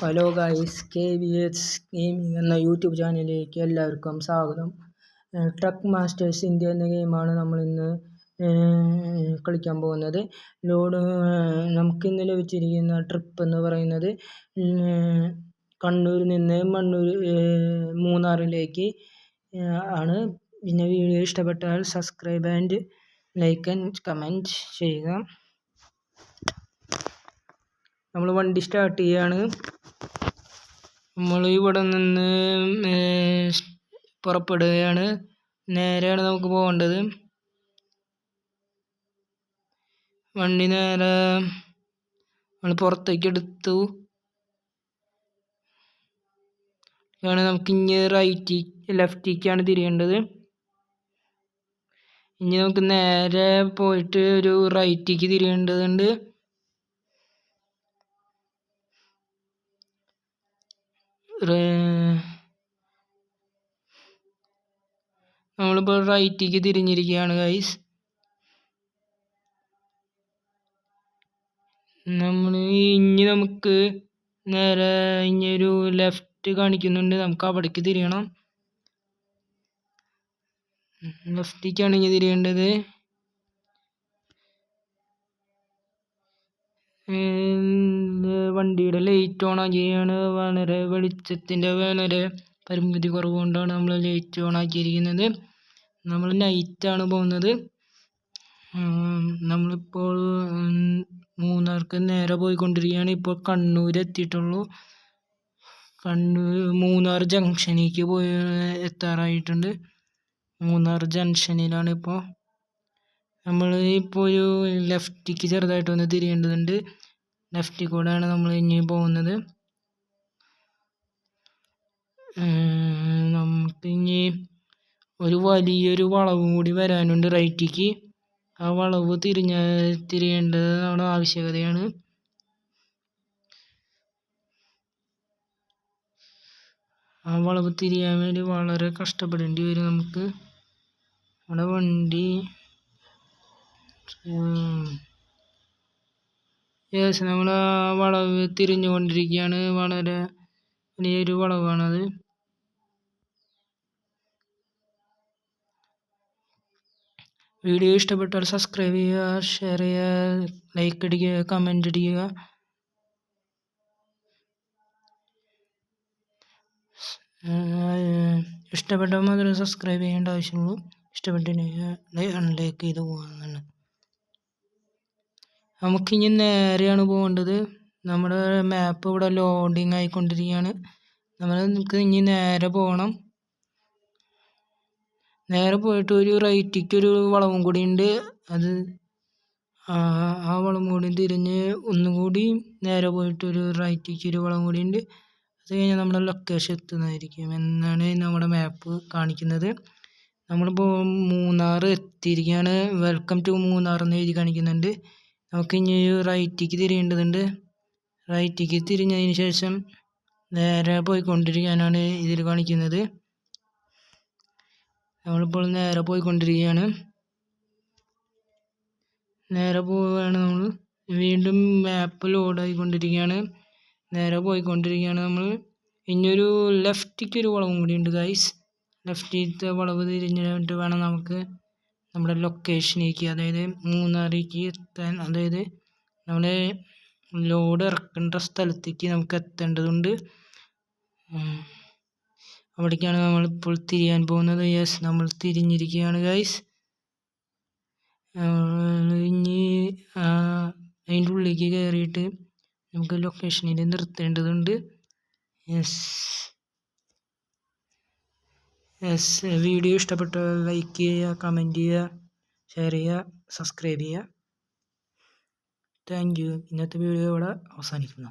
Hello guys, KVS gaming എന്ന YouTube ചാനലിലേക്ക് എല്ലാവർക്കും സ്വാഗതം. ട്രക്ക് മാസ്റ്റേഴ്സ് ഇന്ത്യ എന്ന ഗെയിമാണ് നമ്മൾ ഇന്ന് കളിക്കാൻ പോകുന്നത്. നമുക്കിന്ന് ലഭിച്ചിരിക്കുന്ന ട്രിപ്പ് എന്ന് പറയുന്നത് കണ്ണൂരിൽ നിന്ന് മൂന്നാറിലേക്ക് ആണ്. പിന്നെ വീഡിയോ ഇഷ്ടപ്പെട്ടാൽ subscribe and like and comment ചെയ്യുക. നമ്മൾ വണ്ടി സ്റ്റാർട്ട് ചെയ്യുകയാണ്. നമ്മൾ ഇവിടെ നിന്ന് പുറപ്പെടുകയാണ്. നേരെയാണ് നമുക്ക് പോകേണ്ടത്. വണ്ടി നേരെ നമ്മൾ പുറത്തേക്ക് എടുത്തു. നമുക്ക് ഇനി ലെഫ്റ്റിലേക്കാണ് തിരിയേണ്ടത്. ഇനി നമുക്ക് നേരെ പോയിട്ട് ഒരു റൈറ്റിലേക്ക് തിരിയേണ്ടതുണ്ട്. നമ്മളിപ്പോൾ റൈറ്റിലേക്ക് തിരിഞ്ഞിരിക്കുകയാണ് ഗൈസ്. നമുക്ക് നേരെ ഇനിയൊരു ലെഫ്റ്റ് കാണിക്കുന്നുണ്ട്. നമുക്ക് അവിടേക്ക് തിരിയണം. ലെഫ്റ്റിലേക്കാണ് ഇനി തിരിയേണ്ടത്. വണ്ടിയുടെ ലൈറ്റ് ഓൺ ആക്കിയാണ്. വളരെ വെളിച്ചത്തിൻ്റെ വളരെ പരിമിതി കുറവുകൊണ്ടാണ് നമ്മൾ ലൈറ്റ് ഓൺ ആക്കിയിരിക്കുന്നത്. നമ്മൾ നൈറ്റാണ് പോകുന്നത്. നമ്മളിപ്പോൾ മൂന്നാർക്ക് നേരെ പോയിക്കൊണ്ടിരിക്കുകയാണ്. ഇപ്പോൾ കണ്ണൂർ എത്തിയിട്ടുള്ളൂ. മൂന്നാർ ജംഗ്ഷനിലേക്ക് എത്താറായിട്ടുണ്ട്. മൂന്നാർ ജംഗ്ഷനിലാണ് ഇപ്പോൾ. നമ്മൾ ഇപ്പോൾ ഒരു ലെഫ്റ്റിലേക്ക് ചെറുതായിട്ടൊന്ന് തിരിയേണ്ടതുണ്ട്. ലെഫ്റ്റിൽ കൂടെയാണ് നമ്മൾ ഇനി പോകുന്നത്. നമുക്കിനി ഒരു വലിയൊരു വളവും കൂടി വരാനുണ്ട് റൈറ്റിലേക്ക്. ആ വളവ് തിരിയേണ്ടത് നമ്മുടെ ആവശ്യകതയാണ്. ആ വളവ് തിരിയാൻ വേണ്ടി വളരെ കഷ്ടപ്പെടേണ്ടി വരും നമുക്ക്. നമ്മുടെ വണ്ടി നമ്മൾ ആ വളവ് തിരിഞ്ഞുകൊണ്ടിരിക്കുകയാണ്. വളരെ വലിയൊരു വളവാണത്. വീഡിയോ ഇഷ്ടപ്പെട്ടാൽ സബ്സ്ക്രൈബ് ചെയ്യുക, ഷെയർ ചെയ്യുക, ലൈക്ക് അടിക്കുക, കമൻ്റ് അടിക്കുക. ഇഷ്ടപ്പെട്ടാൽ മാത്രമേ സബ്സ്ക്രൈബ് ചെയ്യേണ്ട ആവശ്യമുള്ളൂ. ഇഷ്ടപ്പെട്ടിട്ടുണ്ടെങ്കിൽ അൺലൈക്ക് ചെയ്ത് പോകാനാണ്. നമുക്കിനി നേരെയാണ് പോകേണ്ടത്. നമ്മുടെ മാപ്പ് ഇവിടെ ലോഡിങ് ആയിക്കൊണ്ടിരിക്കുകയാണ്. നമുക്ക് ഇനി നേരെ പോകണം. നേരെ പോയിട്ട് ഒരു റൈറ്റിലേക്ക് ഒരു വളവും കൂടി ഉണ്ട്. ആ വളം കൂടി തിരിഞ്ഞ് ഒന്നുകൂടി നേരെ പോയിട്ട് ഒരു റൈറ്റിലേക്ക് ഒരു വളം കൂടി ഉണ്ട്. അത് കഴിഞ്ഞാൽ നമ്മുടെ ലൊക്കേഷൻ എത്തുന്നതായിരിക്കും എന്നാണ് നമ്മുടെ മാപ്പ് കാണിക്കുന്നത്. നമ്മളിപ്പോൾ മൂന്നാർ എത്തിയിരിക്കുകയാണ്. വെൽക്കം ടു മൂന്നാർ എന്ന് എഴുതി കാണിക്കുന്നുണ്ട്. നമുക്ക് ഇനി റൈറ്റിലേക്ക് തിരിയേണ്ടതുണ്ട്. റൈറ്റിലേക്ക് തിരിഞ്ഞതിന് ശേഷം നേരെ പോയിക്കൊണ്ടിരിക്കാനാണ് ഇതിൽ കാണിക്കുന്നത്. നമ്മളിപ്പോൾ നേരെ പോയിക്കൊണ്ടിരിക്കുകയാണ്. നേരെ പോവുകയാണ്. നമ്മൾ വീണ്ടും മാപ്പ് ലോഡായിക്കൊണ്ടിരിക്കുകയാണ്. നേരെ പോയിക്കൊണ്ടിരിക്കുകയാണ്. നമ്മൾ ഇനിയൊരു ലെഫ്റ്റിലേക്ക് ഒരു വളവും കൂടി ഉണ്ട് ഗൈസ്. ലെഫ്റ്റിലത്തെ വളവ് തിരിഞ്ഞിട്ട് വേണം നമുക്ക് നമ്മുടെ ലൊക്കേഷനിലേക്ക്, അതായത് മൂന്നാറിലേക്ക് എത്താൻ. അതായത് നമ്മുടെ ലോഡ് ഇറക്കേണ്ട സ്ഥലത്തേക്ക് നമുക്ക് എത്തേണ്ടതുണ്ട്. അവിടേക്കാണ് നമ്മളിപ്പോൾ തിരിയാൻ പോകുന്നത്. യെസ്, നമ്മൾ തിരിഞ്ഞിരിക്കുകയാണ് ഗൈസ്. ഇനി അതിൻ്റെ ഉള്ളിലേക്ക് കയറിയിട്ട് നമുക്ക് ലൊക്കേഷനിൽ നിർത്തേണ്ടതുണ്ട്. വീഡിയോ ഇഷ്ടപ്പെട്ടാൽ ലൈക്ക് ചെയ്യുക, കമൻറ്റ് ചെയ്യുക, ഷെയർ ചെയ്യുക, സബ്സ്ക്രൈബ് ചെയ്യുക. Thank you. ഇന്നത്തെ വീഡിയോ ഇവിടെ അവസാനിക്കുന്നു.